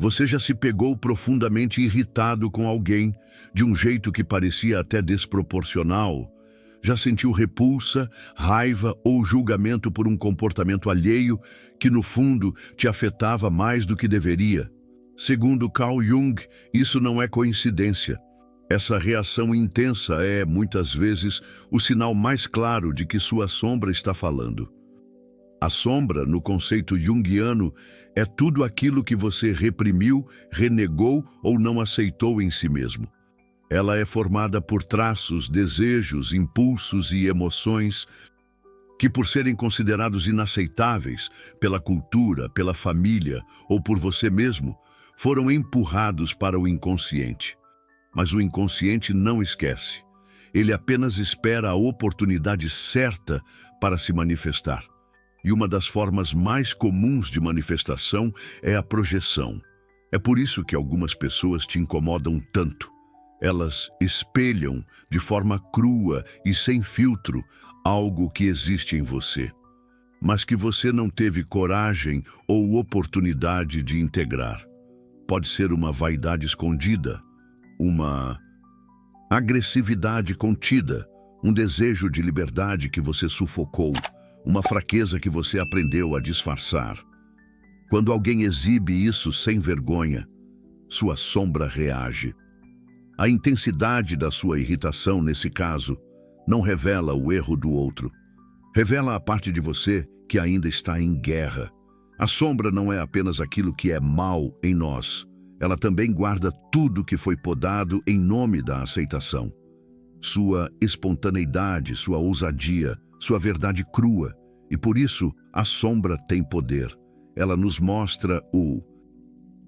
Você já se pegou profundamente irritado com alguém, de um jeito que parecia até desproporcional? Já sentiu repulsa, raiva ou julgamento por um comportamento alheio que, no fundo, te afetava mais do que deveria? Segundo Carl Jung, isso não é coincidência. Essa reação intensa é, muitas vezes, o sinal mais claro de que sua sombra está falando. A sombra, no conceito junguiano, é tudo aquilo que você reprimiu, renegou ou não aceitou em si mesmo. Ela é formada por traços, desejos, impulsos e emoções que, por serem considerados inaceitáveis pela cultura, pela família ou por você mesmo, foram empurrados para o inconsciente. Mas o inconsciente não esquece. Ele apenas espera a oportunidade certa para se manifestar. E uma das formas mais comuns de manifestação é a projeção. É por isso que algumas pessoas te incomodam tanto. Elas espelham de forma crua e sem filtro algo que existe em você, mas que você não teve coragem ou oportunidade de integrar. Pode ser uma vaidade escondida, uma agressividade contida, um desejo de liberdade que você sufocou, uma fraqueza que você aprendeu a disfarçar. Quando alguém exibe isso sem vergonha, sua sombra reage. A intensidade da sua irritação, nesse caso, não revela o erro do outro. Revela a parte de você que ainda está em guerra. A sombra não é apenas aquilo que é mal em nós. Ela também guarda tudo que foi podado em nome da aceitação. Sua espontaneidade, sua ousadia, sua verdade crua. E por isso, a sombra tem poder. Ela nos mostra o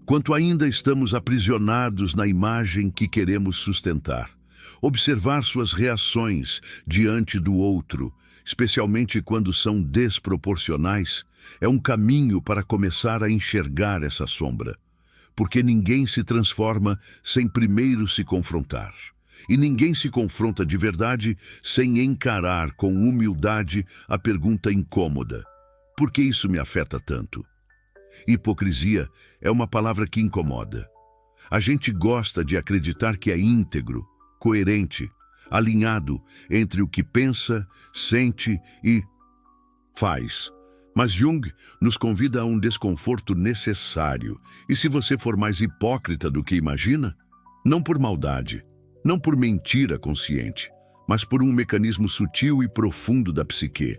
quanto ainda estamos aprisionados na imagem que queremos sustentar. Observar suas reações diante do outro, especialmente quando são desproporcionais, é um caminho para começar a enxergar essa sombra. Porque ninguém se transforma sem primeiro se confrontar. E ninguém se confronta de verdade sem encarar com humildade a pergunta incômoda: por que isso me afeta tanto? Hipocrisia é uma palavra que incomoda. A gente gosta de acreditar que é íntegro, coerente, alinhado entre o que pensa, sente e faz. Mas Jung nos convida a um desconforto necessário. E se você for mais hipócrita do que imagina? Não por maldade, não por mentira consciente, mas por um mecanismo sutil e profundo da psique.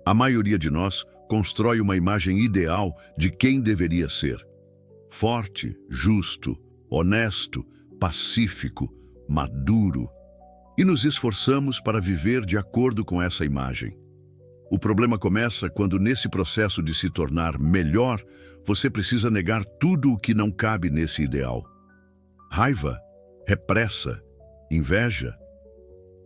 A maioria de nós constrói uma imagem ideal de quem deveria ser. Forte, justo, honesto, pacífico, maduro. E nos esforçamos para viver de acordo com essa imagem. O problema começa quando, nesse processo de se tornar melhor, você precisa negar tudo o que não cabe nesse ideal. Raiva, repressa, inveja,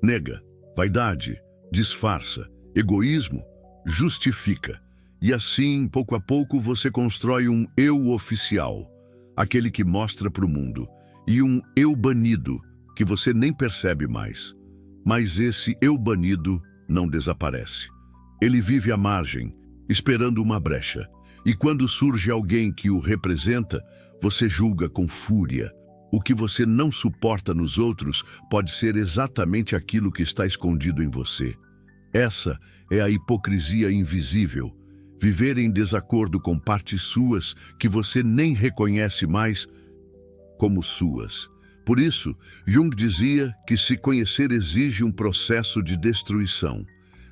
nega, vaidade, disfarça, egoísmo, justifica. E assim, pouco a pouco, você constrói um eu oficial, aquele que mostra para o mundo, e um eu banido, que você nem percebe mais. Mas esse eu banido não desaparece. Ele vive à margem, esperando uma brecha. E quando surge alguém que o representa, você julga com fúria. O que você não suporta nos outros pode ser exatamente aquilo que está escondido em você. Essa é a hipocrisia invisível. Viver em desacordo com partes suas que você nem reconhece mais como suas. Por isso, Jung dizia que se conhecer exige um processo de destruição.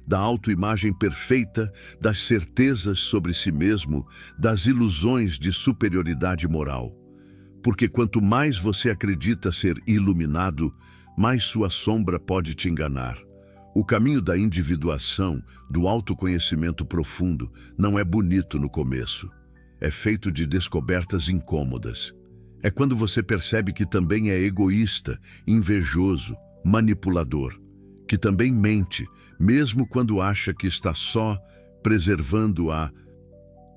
Da autoimagem perfeita, das certezas sobre si mesmo, das ilusões de superioridade moral. Porque quanto mais você acredita ser iluminado, mais sua sombra pode te enganar. O caminho da individuação, do autoconhecimento profundo, não é bonito no começo. É feito de descobertas incômodas. É quando você percebe que também é egoísta, invejoso, manipulador, que também mente, mesmo quando acha que está só preservando a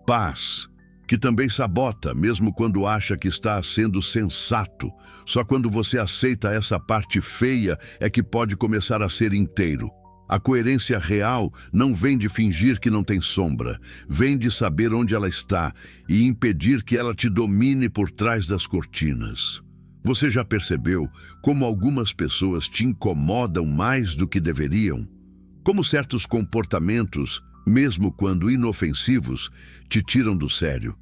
paz, que também sabota, mesmo quando acha que está sendo sensato. Só quando você aceita essa parte feia é que pode começar a ser inteiro. A coerência real não vem de fingir que não tem sombra, vem de saber onde ela está e impedir que ela te domine por trás das cortinas. Você já percebeu como algumas pessoas te incomodam mais do que deveriam? Como certos comportamentos, mesmo quando inofensivos, te tiram do sério?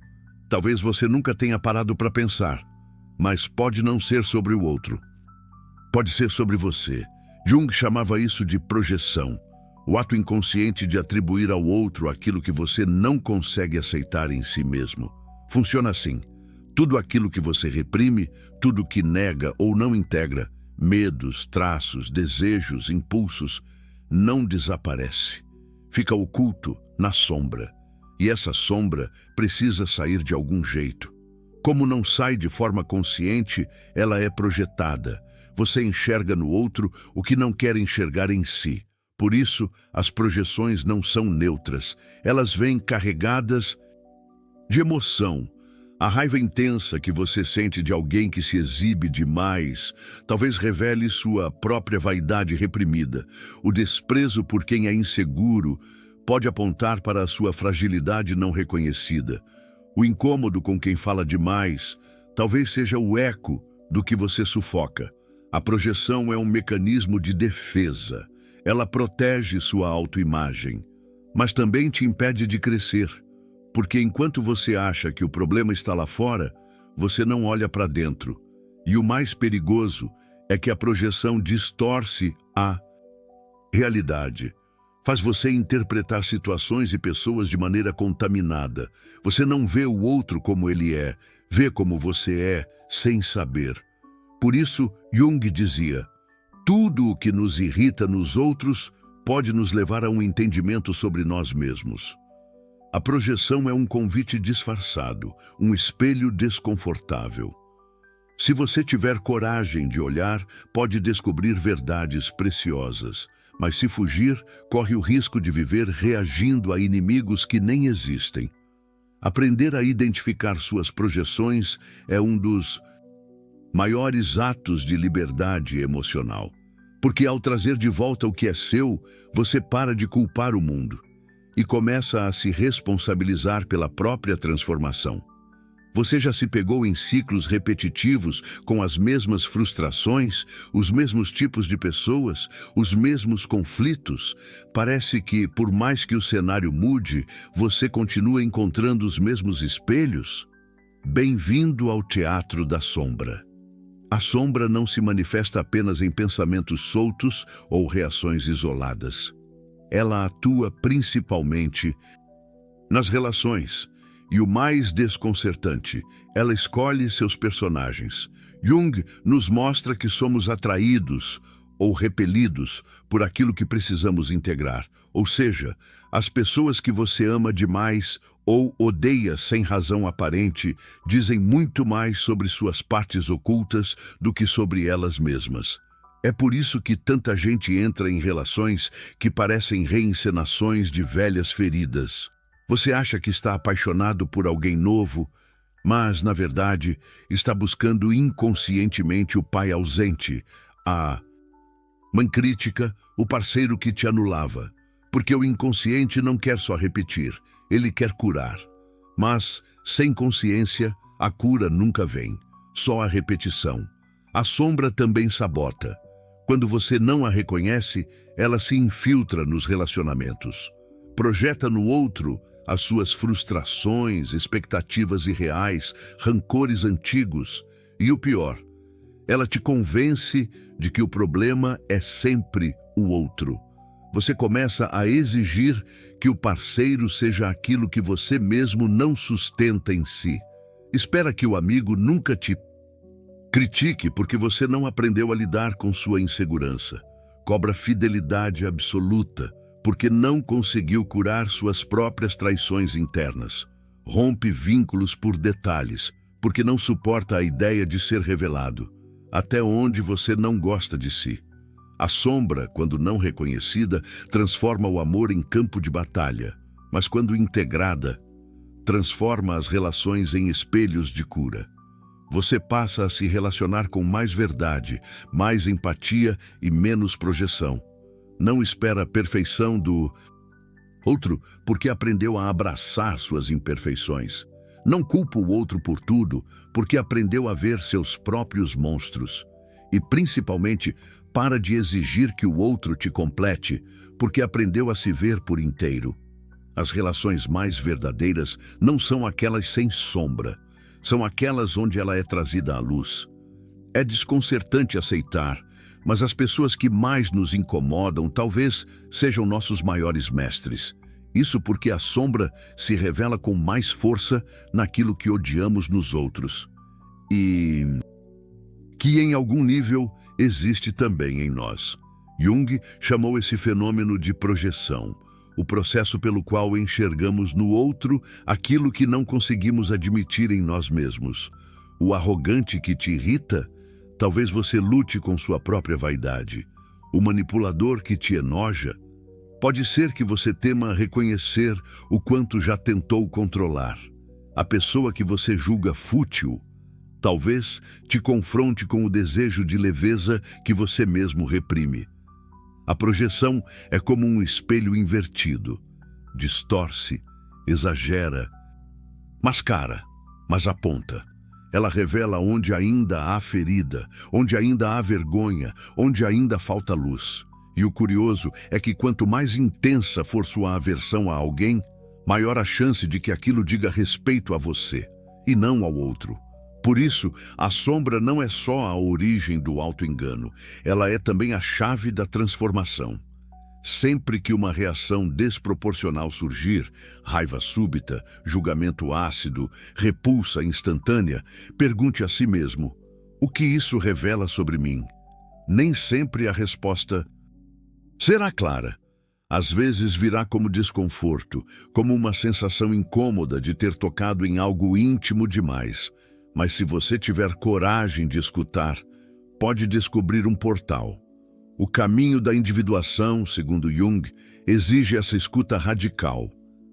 Talvez você nunca tenha parado para pensar, mas pode não ser sobre o outro. Pode ser sobre você. Jung chamava isso de projeção, o ato inconsciente de atribuir ao outro aquilo que você não consegue aceitar em si mesmo. Funciona assim: tudo aquilo que você reprime, tudo que nega ou não integra, medos, traços, desejos, impulsos, não desaparece. Fica oculto na sombra. E essa sombra precisa sair de algum jeito. Como não sai de forma consciente, ela é projetada. Você enxerga no outro o que não quer enxergar em si. Por isso, as projeções não são neutras. Elas vêm carregadas de emoção. A raiva intensa que você sente de alguém que se exibe demais talvez revele sua própria vaidade reprimida. O desprezo por quem é inseguro pode apontar para a sua fragilidade não reconhecida. O incômodo com quem fala demais talvez seja o eco do que você sufoca. A projeção é um mecanismo de defesa. Ela protege sua autoimagem, mas também te impede de crescer, porque enquanto você acha que o problema está lá fora, você não olha para dentro. E o mais perigoso é que a projeção distorce a realidade. Faz você interpretar situações e pessoas de maneira contaminada. Você não vê o outro como ele é, vê como você é, sem saber. Por isso, Jung dizia: tudo o que nos irrita nos outros pode nos levar a um entendimento sobre nós mesmos. A projeção é um convite disfarçado, um espelho desconfortável. Se você tiver coragem de olhar, pode descobrir verdades preciosas, mas se fugir, corre o risco de viver reagindo a inimigos que nem existem. Aprender a identificar suas projeções é um dos maiores atos de liberdade emocional. Porque ao trazer de volta o que é seu, você para de culpar o mundo e começa a se responsabilizar pela própria transformação. Você já se pegou em ciclos repetitivos com as mesmas frustrações, os mesmos tipos de pessoas, os mesmos conflitos? Parece que, por mais que o cenário mude, você continua encontrando os mesmos espelhos? Bem-vindo ao teatro da sombra. A sombra não se manifesta apenas em pensamentos soltos ou reações isoladas. Ela atua principalmente nas relações. E o mais desconcertante, ela escolhe seus personagens. Jung nos mostra que somos atraídos ou repelidos por aquilo que precisamos integrar. Ou seja, as pessoas que você ama demais ou odeia sem razão aparente dizem muito mais sobre suas partes ocultas do que sobre elas mesmas. É por isso que tanta gente entra em relações que parecem reencenações de velhas feridas. Você acha que está apaixonado por alguém novo, mas, na verdade, está buscando inconscientemente o pai ausente, a mãe crítica, o parceiro que te anulava. Porque o inconsciente não quer só repetir, ele quer curar. Mas, sem consciência, a cura nunca vem, só a repetição. A sombra também sabota. Quando você não a reconhece, ela se infiltra nos relacionamentos. Projeta no outro as suas frustrações, expectativas irreais, rancores antigos e o pior, ela te convence de que o problema é sempre o outro. Você começa a exigir que o parceiro seja aquilo que você mesmo não sustenta em si. Espera que o amigo nunca te critique porque você não aprendeu a lidar com sua insegurança. Cobra fidelidade absoluta porque não conseguiu curar suas próprias traições internas. Rompe vínculos por detalhes, porque não suporta a ideia de ser revelado, até onde você não gosta de si. A sombra, quando não reconhecida, transforma o amor em campo de batalha, mas quando integrada, transforma as relações em espelhos de cura. Você passa a se relacionar com mais verdade, mais empatia e menos projeção. Não espera a perfeição do outro porque aprendeu a abraçar suas imperfeições. Não culpa o outro por tudo porque aprendeu a ver seus próprios monstros. E, principalmente, para de exigir que o outro te complete porque aprendeu a se ver por inteiro. As relações mais verdadeiras não são aquelas sem sombra, são aquelas onde ela é trazida à luz. É desconcertante aceitar, mas as pessoas que mais nos incomodam talvez sejam nossos maiores mestres. Isso porque a sombra se revela com mais força naquilo que odiamos nos outros. E que em algum nível existe também em nós. Jung chamou esse fenômeno de projeção, o processo pelo qual enxergamos no outro aquilo que não conseguimos admitir em nós mesmos. O arrogante que te irrita, talvez você lute com sua própria vaidade. O manipulador que te enoja, pode ser que você tema reconhecer o quanto já tentou controlar. A pessoa que você julga fútil, talvez te confronte com o desejo de leveza que você mesmo reprime. A projeção é como um espelho invertido. Distorce, exagera, mascara, mas aponta. Ela revela onde ainda há ferida, onde ainda há vergonha, onde ainda falta luz. E o curioso é que quanto mais intensa for sua aversão a alguém, maior a chance de que aquilo diga respeito a você, e não ao outro. Por isso, a sombra não é só a origem do auto-engano, ela é também a chave da transformação. Sempre que uma reação desproporcional surgir, raiva súbita, julgamento ácido, repulsa instantânea, pergunte a si mesmo: o que isso revela sobre mim? Nem sempre a resposta será clara. Às vezes virá como desconforto, como uma sensação incômoda de ter tocado em algo íntimo demais. Mas se você tiver coragem de escutar, pode descobrir um portal. O caminho da individuação, segundo Jung, exige essa escuta radical.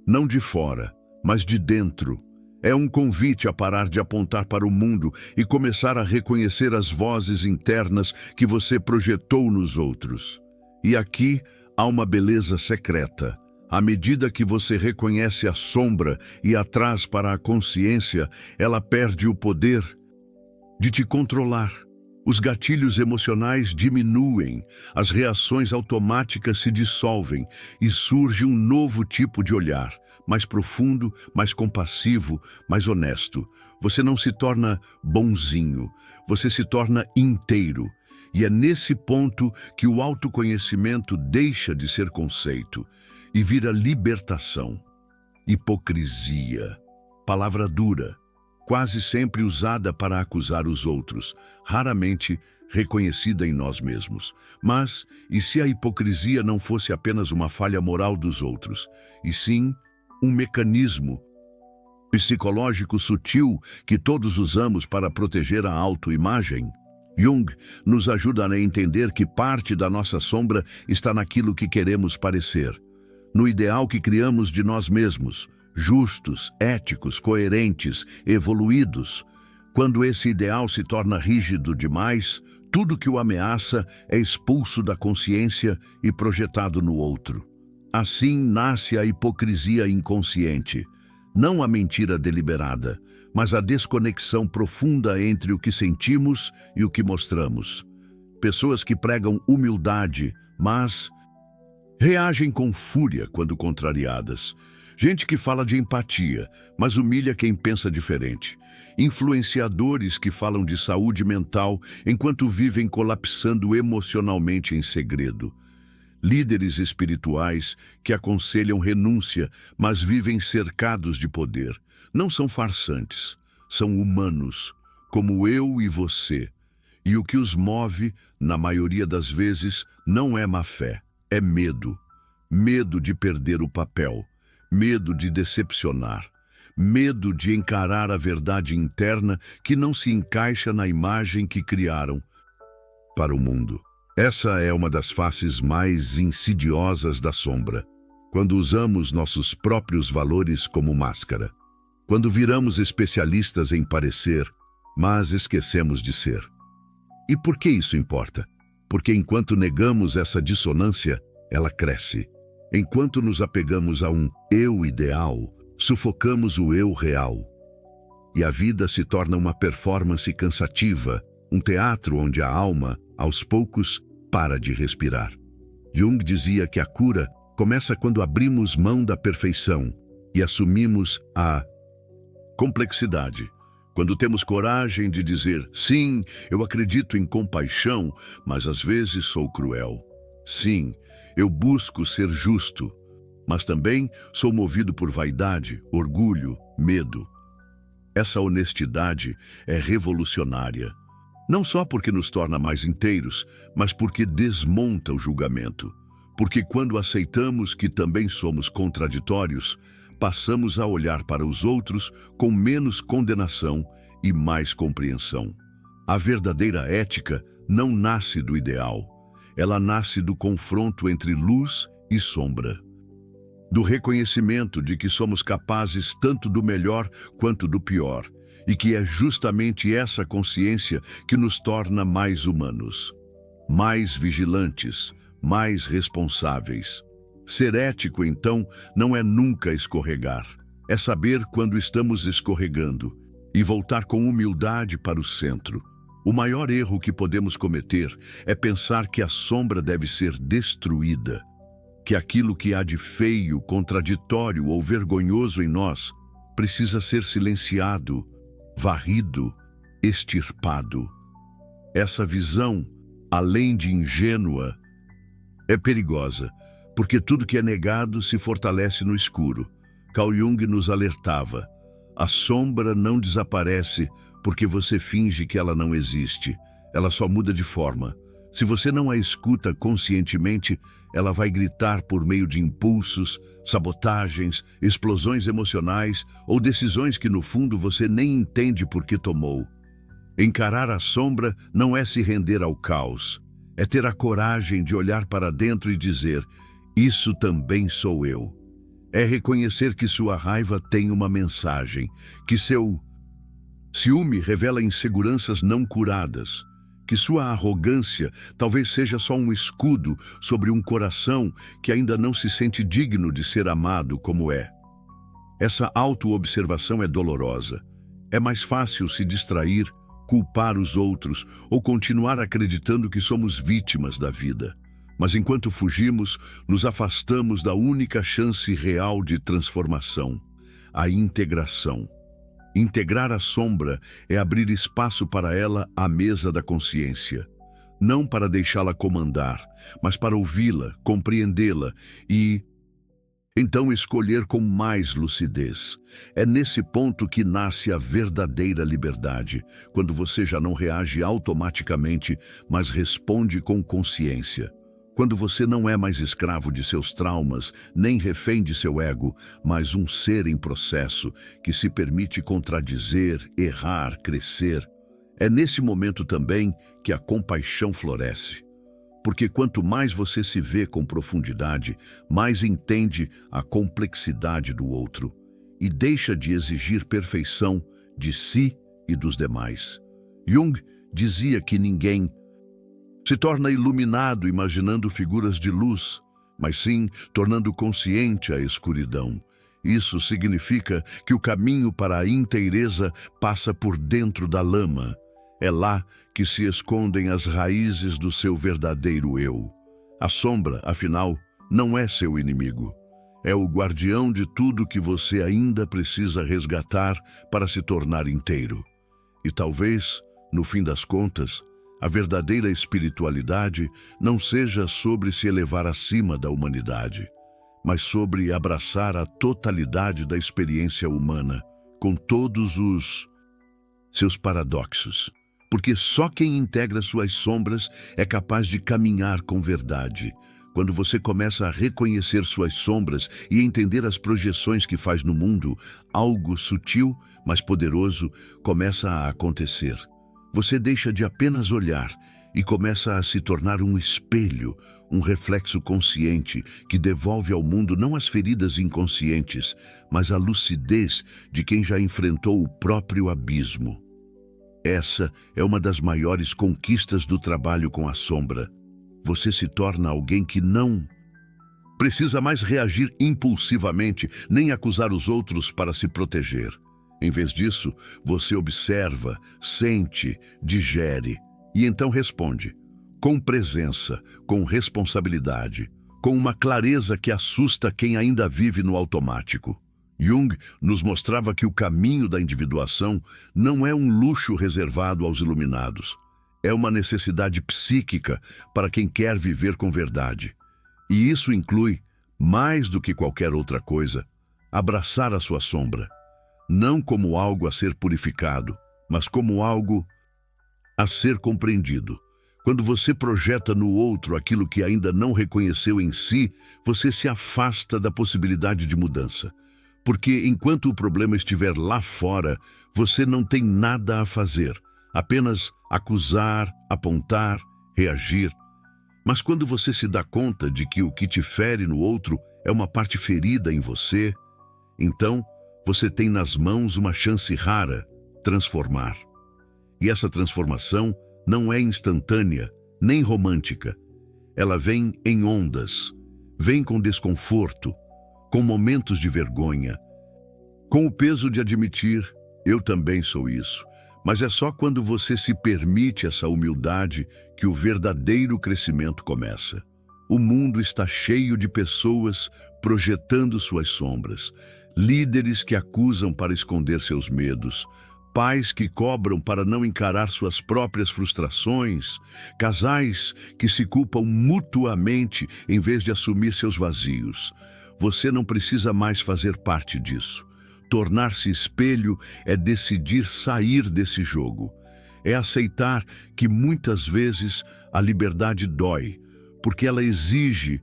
Não de fora, mas de dentro. É um convite a parar de apontar para o mundo e começar a reconhecer as vozes internas que você projetou nos outros. E aqui há uma beleza secreta. À medida que você reconhece a sombra e a traz para a consciência, ela perde o poder de te controlar. Os gatilhos emocionais diminuem, as reações automáticas se dissolvem e surge um novo tipo de olhar, mais profundo, mais compassivo, mais honesto. Você não se torna bonzinho, você se torna inteiro. E é nesse ponto que o autoconhecimento deixa de ser conceito e vira libertação. Hipocrisia, palavra dura, quase sempre usada para acusar os outros, raramente reconhecida em nós mesmos. Mas, e se a hipocrisia não fosse apenas uma falha moral dos outros, e sim um mecanismo psicológico sutil que todos usamos para proteger a autoimagem? Jung nos ajuda a entender que parte da nossa sombra está naquilo que queremos parecer, no ideal que criamos de nós mesmos, justos, éticos, coerentes, evoluídos. Quando esse ideal se torna rígido demais, tudo que o ameaça é expulso da consciência e projetado no outro. Assim nasce a hipocrisia inconsciente, não a mentira deliberada, mas a desconexão profunda entre o que sentimos e o que mostramos. Pessoas que pregam humildade, mas reagem com fúria quando contrariadas. Gente que fala de empatia, mas humilha quem pensa diferente. Influenciadores que falam de saúde mental enquanto vivem colapsando emocionalmente em segredo. Líderes espirituais que aconselham renúncia, mas vivem cercados de poder. Não são farsantes, são humanos, como eu e você. E o que os move, na maioria das vezes, não é má fé. É medo. Medo de perder o papel. Medo de decepcionar. Medo de encarar a verdade interna que não se encaixa na imagem que criaram para o mundo. Essa é uma das faces mais insidiosas da sombra, quando usamos nossos próprios valores como máscara. Quando viramos especialistas em parecer, mas esquecemos de ser. E por que isso importa? Porque enquanto negamos essa dissonância, ela cresce. Enquanto nos apegamos a um eu ideal, sufocamos o eu real. E a vida se torna uma performance cansativa, um teatro onde a alma, aos poucos, para de respirar. Jung dizia que a cura começa quando abrimos mão da perfeição e assumimos a complexidade. Quando temos coragem de dizer, sim, eu acredito em compaixão, mas às vezes sou cruel. Sim, eu busco ser justo, mas também sou movido por vaidade, orgulho, medo. Essa honestidade é revolucionária. Não só porque nos torna mais inteiros, mas porque desmonta o julgamento. Porque quando aceitamos que também somos contraditórios, passamos a olhar para os outros com menos condenação e mais compreensão. A verdadeira ética não nasce do ideal. Ela nasce do confronto entre luz e sombra. Do reconhecimento de que somos capazes tanto do melhor quanto do pior, e que é justamente essa consciência que nos torna mais humanos, mais vigilantes, mais responsáveis. Ser ético, então, não é nunca escorregar. É saber quando estamos escorregando e voltar com humildade para o centro. O maior erro que podemos cometer é pensar que a sombra deve ser destruída, que aquilo que há de feio, contraditório ou vergonhoso em nós precisa ser silenciado, varrido, extirpado. Essa visão, além de ingênua, é perigosa, porque tudo que é negado se fortalece no escuro. Carl Jung nos alertava: a sombra não desaparece porque você finge que ela não existe. Ela só muda de forma. Se você não a escuta conscientemente, ela vai gritar por meio de impulsos, sabotagens, explosões emocionais ou decisões que no fundo você nem entende por que tomou. Encarar a sombra não é se render ao caos. É ter a coragem de olhar para dentro e dizer: isso também sou eu. É reconhecer que sua raiva tem uma mensagem, que seu ciúme revela inseguranças não curadas, que sua arrogância talvez seja só um escudo sobre um coração que ainda não se sente digno de ser amado como é. Essa autoobservação é dolorosa. É mais fácil se distrair, culpar os outros ou continuar acreditando que somos vítimas da vida. Mas enquanto fugimos, nos afastamos da única chance real de transformação, a integração. Integrar a sombra é abrir espaço para ela à mesa da consciência. Não para deixá-la comandar, mas para ouvi-la, compreendê-la e, então, escolher com mais lucidez. É nesse ponto que nasce a verdadeira liberdade, quando você já não reage automaticamente, mas responde com consciência. Quando você não é mais escravo de seus traumas, nem refém de seu ego, mas um ser em processo que se permite contradizer, errar, crescer. É nesse momento também que a compaixão floresce. Porque quanto mais você se vê com profundidade, mais entende a complexidade do outro e deixa de exigir perfeição de si e dos demais. Jung dizia que ninguém se torna iluminado imaginando figuras de luz, mas sim tornando consciente a escuridão. Isso significa que o caminho para a inteireza passa por dentro da lama. É lá que se escondem as raízes do seu verdadeiro eu. A sombra, afinal, não é seu inimigo. É o guardião de tudo que você ainda precisa resgatar para se tornar inteiro. E talvez, no fim das contas, a verdadeira espiritualidade não seja sobre se elevar acima da humanidade, mas sobre abraçar a totalidade da experiência humana, com todos os seus paradoxos. Porque só quem integra suas sombras é capaz de caminhar com verdade. Quando você começa a reconhecer suas sombras e entender as projeções que faz no mundo, algo sutil, mas poderoso, começa a acontecer. Você deixa de apenas olhar e começa a se tornar um espelho, um reflexo consciente que devolve ao mundo não as feridas inconscientes, mas a lucidez de quem já enfrentou o próprio abismo. Essa é uma das maiores conquistas do trabalho com a sombra. Você se torna alguém que não precisa mais reagir impulsivamente, nem acusar os outros para se proteger. Em vez disso, você observa, sente, digere e então responde, com presença, com responsabilidade, com uma clareza que assusta quem ainda vive no automático. Jung nos mostrava que o caminho da individuação não é um luxo reservado aos iluminados. É uma necessidade psíquica para quem quer viver com verdade. E isso inclui, mais do que qualquer outra coisa, abraçar a sua sombra. Não como algo a ser purificado, mas como algo a ser compreendido. Quando você projeta no outro aquilo que ainda não reconheceu em si, você se afasta da possibilidade de mudança. Porque enquanto o problema estiver lá fora, você não tem nada a fazer, apenas acusar, apontar, reagir. Mas quando você se dá conta de que o que te fere no outro é uma parte ferida em você, então você tem nas mãos uma chance rara, transformar. E essa transformação não é instantânea, nem romântica. Ela vem em ondas, vem com desconforto, com momentos de vergonha, com o peso de admitir, eu também sou isso. Mas é só quando você se permite essa humildade que o verdadeiro crescimento começa. O mundo está cheio de pessoas projetando suas sombras, líderes que acusam para esconder seus medos, pais que cobram para não encarar suas próprias frustrações, casais que se culpam mutuamente em vez de assumir seus vazios. Você não precisa mais fazer parte disso. Tornar-se espelho é decidir sair desse jogo. É aceitar que muitas vezes a liberdade dói, porque ela exige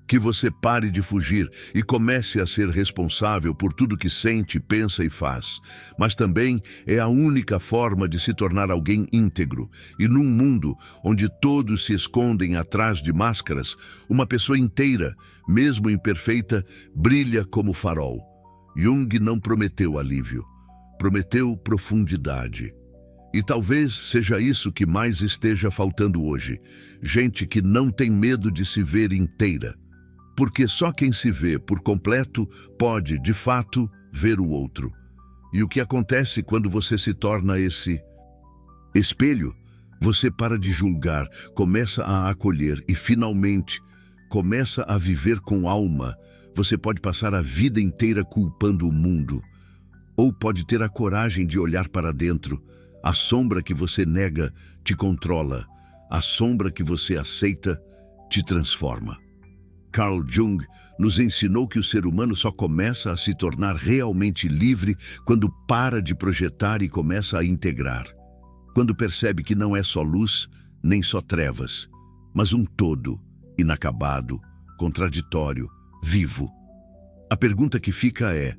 que você pare de fugir e comece a ser responsável por tudo que sente, pensa e faz. Mas também é a única forma de se tornar alguém íntegro. E num mundo onde todos se escondem atrás de máscaras, uma pessoa inteira, mesmo imperfeita, brilha como farol. Jung não prometeu alívio, prometeu profundidade. E talvez seja isso que mais esteja faltando hoje. Gente que não tem medo de se ver inteira. Porque só quem se vê por completo pode, de fato, ver o outro. E o que acontece quando você se torna esse espelho? Você para de julgar, começa a acolher e, finalmente, começa a viver com alma. Você pode passar a vida inteira culpando o mundo. Ou pode ter a coragem de olhar para dentro. A sombra que você nega te controla. A sombra que você aceita te transforma. Carl Jung nos ensinou que o ser humano só começa a se tornar realmente livre quando para de projetar e começa a integrar. Quando percebe que não é só luz, nem só trevas, mas um todo, inacabado, contraditório, vivo. A pergunta que fica é: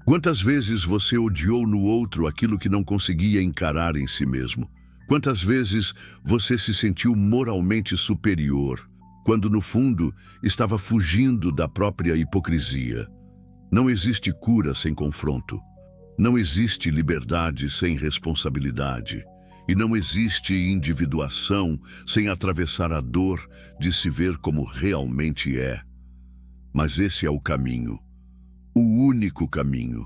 quantas vezes você odiou no outro aquilo que não conseguia encarar em si mesmo? Quantas vezes você se sentiu moralmente superior, quando no fundo estava fugindo da própria hipocrisia? Não existe cura sem confronto. Não existe liberdade sem responsabilidade. E não existe individuação sem atravessar a dor de se ver como realmente é. Mas esse é o caminho. O único caminho.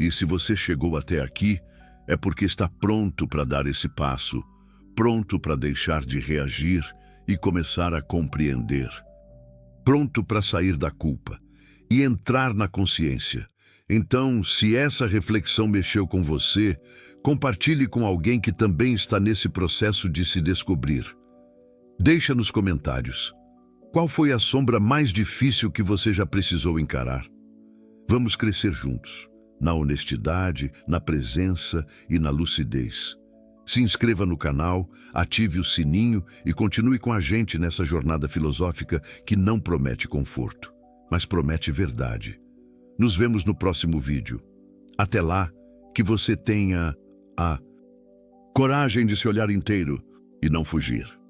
E se você chegou até aqui, é porque está pronto para dar esse passo, pronto para deixar de reagir e começar a compreender. Pronto para sair da culpa e entrar na consciência. Então, se essa reflexão mexeu com você, compartilhe com alguém que também está nesse processo de se descobrir. Deixa nos comentários. Qual foi a sombra mais difícil que você já precisou encarar? Vamos crescer juntos, na honestidade, na presença e na lucidez. Se inscreva no canal, ative o sininho e continue com a gente nessa jornada filosófica que não promete conforto, mas promete verdade. Nos vemos no próximo vídeo. Até lá, que você tenha a coragem de se olhar inteiro e não fugir.